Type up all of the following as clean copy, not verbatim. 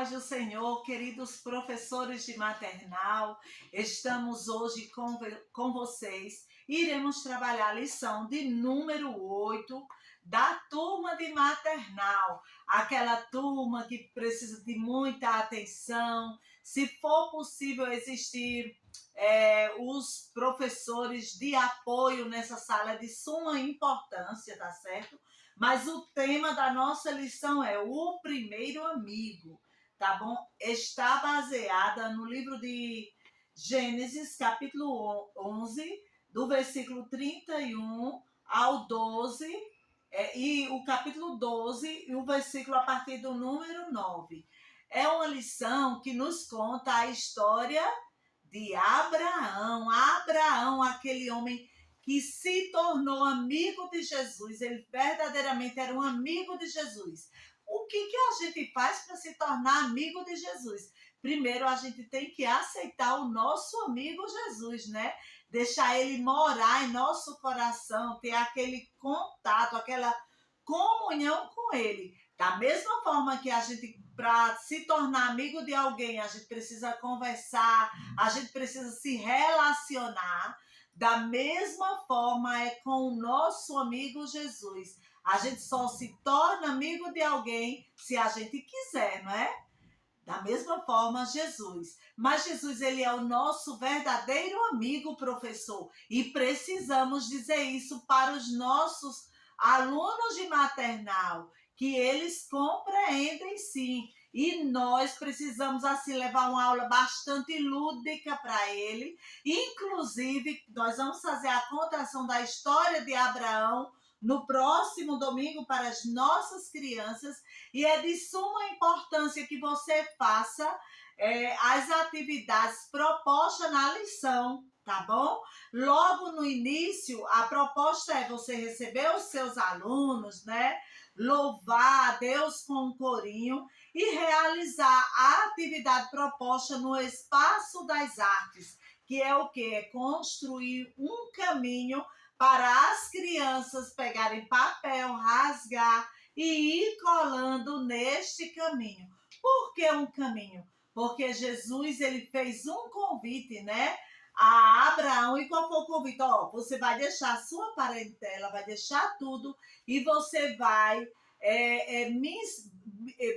paz do Senhor, queridos professores de maternal, estamos hoje com vocês. Iremos trabalhar a lição de número 8 da turma de maternal, aquela turma que precisa de muita atenção. Se for possível existir os professores de apoio nessa sala é de suma importância, tá certo? Mas o tema da nossa lição é o primeiro amigo, tá bom? Está baseada no livro de Gênesis, capítulo 11, do versículo 31 ao 12, e o capítulo 12 e o versículo a partir do número 9. É uma lição que nos conta a história de Abraão. Abraão, aquele homem que se tornou amigo de Jesus, ele verdadeiramente era um amigo de Jesus. O que a gente faz para se tornar amigo de Jesus? Primeiro, a gente tem que aceitar o nosso amigo Jesus, né? Deixar ele morar em nosso coração, ter aquele contato, aquela comunhão com ele. Da mesma forma que a gente, para se tornar amigo de alguém, a gente precisa conversar, a gente precisa se relacionar. Da mesma forma é com o nosso amigo Jesus. A gente só se torna amigo de alguém se a gente quiser, não é? Da mesma forma, Jesus. Mas Jesus, ele é o nosso verdadeiro amigo, professor. E precisamos dizer isso para os nossos alunos de maternal, que eles compreendem sim. E nós precisamos, assim, levar uma aula bastante lúdica para ele. Inclusive, nós vamos fazer a contação da história de Abraão no próximo domingo para as nossas crianças. E é de suma importância que você faça as atividades propostas na lição, tá bom? Logo no início, a proposta é você receber os seus alunos, né? Louvar a Deus com um corinho e realizar a atividade proposta no Espaço das Artes, que é o quê? É construir um caminho para as crianças pegarem papel, rasgar e ir colando neste caminho. Por que um caminho? Porque Jesus, ele fez um convite, né, a Abraão. E qual foi o convite? Você vai deixar a sua parentela, vai deixar tudo e você vai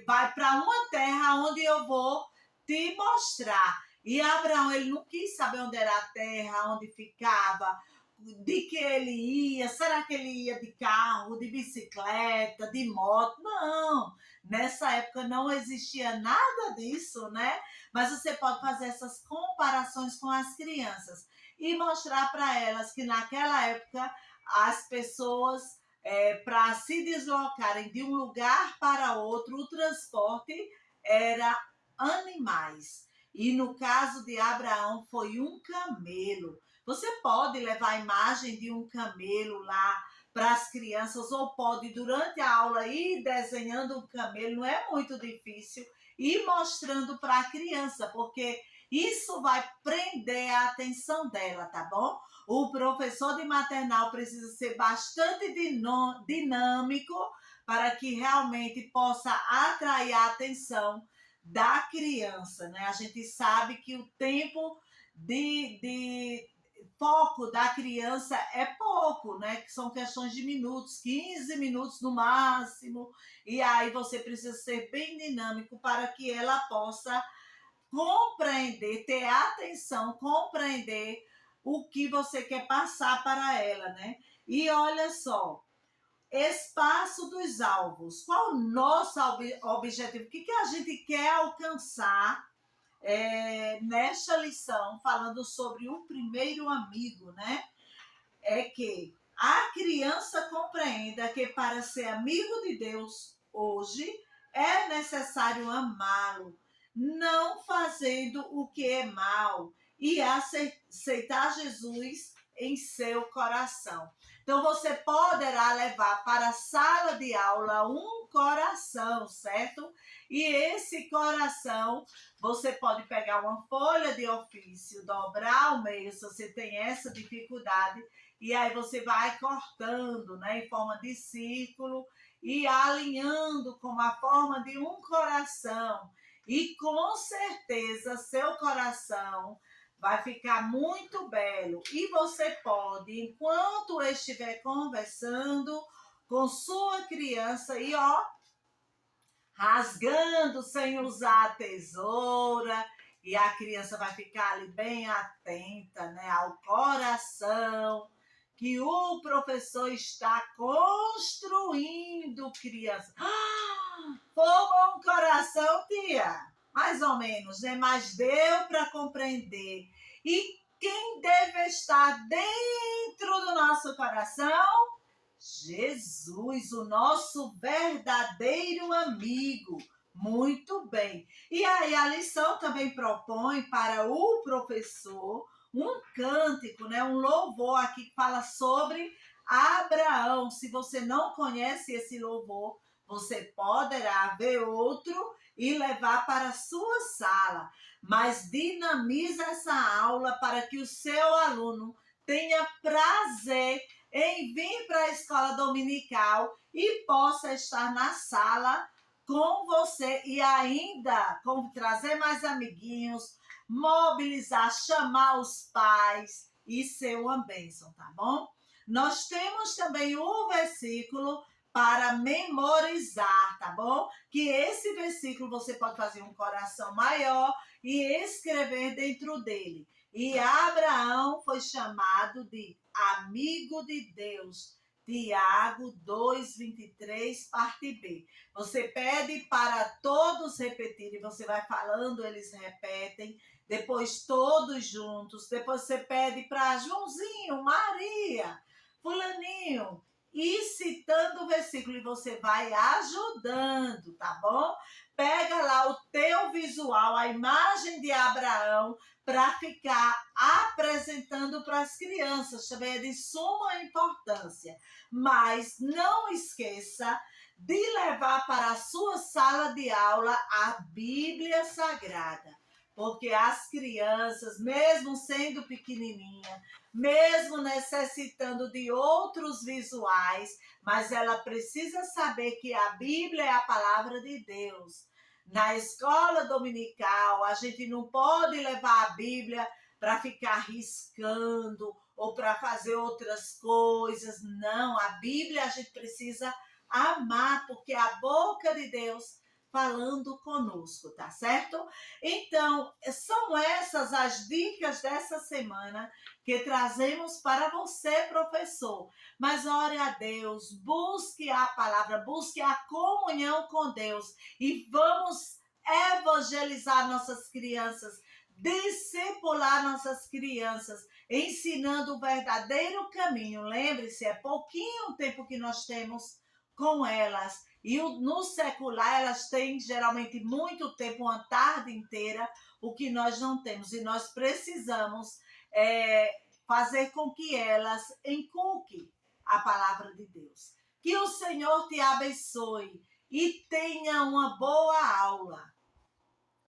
vai para uma terra onde eu vou te mostrar. E Abraão, ele não quis saber onde era a terra, onde ficava, de que ele ia, será que ele ia de carro, de bicicleta, de moto? Não, nessa época não existia nada disso, né? Mas você pode fazer essas comparações com as crianças e mostrar para elas que naquela época as pessoas, para se deslocarem de um lugar para outro, o transporte era animais. E no caso de Abraão foi um camelo. Você pode levar a imagem de um camelo lá para as crianças, ou pode, durante a aula, ir desenhando um camelo, não é muito difícil, e mostrando para a criança, porque isso vai prender a atenção dela, tá bom? O professor de maternal precisa ser bastante dinâmico para que realmente possa atrair a atenção da criança, né? A gente sabe que o tempo de foco da criança é pouco, né? Que são questões de minutos, 15 minutos no máximo. E aí você precisa ser bem dinâmico para que ela possa compreender, ter atenção, compreender o que você quer passar para ela, né? E olha só, espaço dos alvos. Qual o nosso objetivo? O que a gente quer alcançar nesta lição, falando sobre o primeiro amigo, né? É que a criança compreenda que para ser amigo de Deus hoje é necessário amá-lo, não fazendo o que é mal, e aceitar Jesus em seu coração. Então você poderá levar para a sala de aula um coração, certo? E esse coração, você pode pegar uma folha de ofício, dobrar ao meio, se você tem essa dificuldade, e aí você vai cortando, né, em forma de círculo e alinhando com a forma de um coração. e com certeza seu coração vai ficar muito belo. E você pode, enquanto estiver conversando com sua criança, e ó, rasgando sem usar a tesoura, e a criança vai ficar ali bem atenta, né, ao coração que o professor está construindo, criança. Formou um coração, tia? Mais ou menos, né? Mas deu para compreender. E quem deve estar dentro do nosso coração? Jesus, o nosso verdadeiro amigo. Muito bem. E aí a lição também propõe para o professor um cântico, né? Um louvor aqui que fala sobre Abraão. Se você não conhece esse louvor, você poderá ver outro e levar para a sua sala. Mas dinamiza essa aula para que o seu aluno tenha prazer em vir para a escola dominical e possa estar na sala com você e ainda trazer mais amiguinhos, mobilizar, chamar os pais e ser uma bênção, tá bom? Nós temos também o versículo para memorizar, tá bom? Que esse versículo você pode fazer um coração maior e escrever dentro dele. E Abraão foi chamado de amigo de Deus. Tiago 2:23, parte B. Você pede para todos repetirem, você vai falando, eles repetem, depois todos juntos, depois você pede para Joãozinho, Maria, fulaninho, e citando o versículo, e você vai ajudando, tá bom? Pega lá o teu visual, a imagem de Abraão, para ficar apresentando para as crianças, também é de suma importância. Mas não esqueça de levar para a sua sala de aula a Bíblia Sagrada, porque as crianças, mesmo sendo pequenininha, mesmo necessitando de outros visuais, mas ela precisa saber que a Bíblia é a palavra de Deus. Na escola dominical, a gente não pode levar a Bíblia para ficar riscando ou para fazer outras coisas. Não, a Bíblia a gente precisa amar, porque é a boca de Deus falando conosco, tá certo? Então, são essas as dicas dessa semana que trazemos para você, professor. Mas ore a Deus, busque a palavra, busque a comunhão com Deus e vamos evangelizar nossas crianças, discipular nossas crianças, ensinando o verdadeiro caminho. Lembre-se, é pouquinho o tempo que nós temos com elas. E no secular, elas têm geralmente muito tempo, uma tarde inteira, o que nós não temos. E nós precisamos fazer com que elas inculquem a palavra de Deus. Que o Senhor te abençoe e tenha uma boa aula.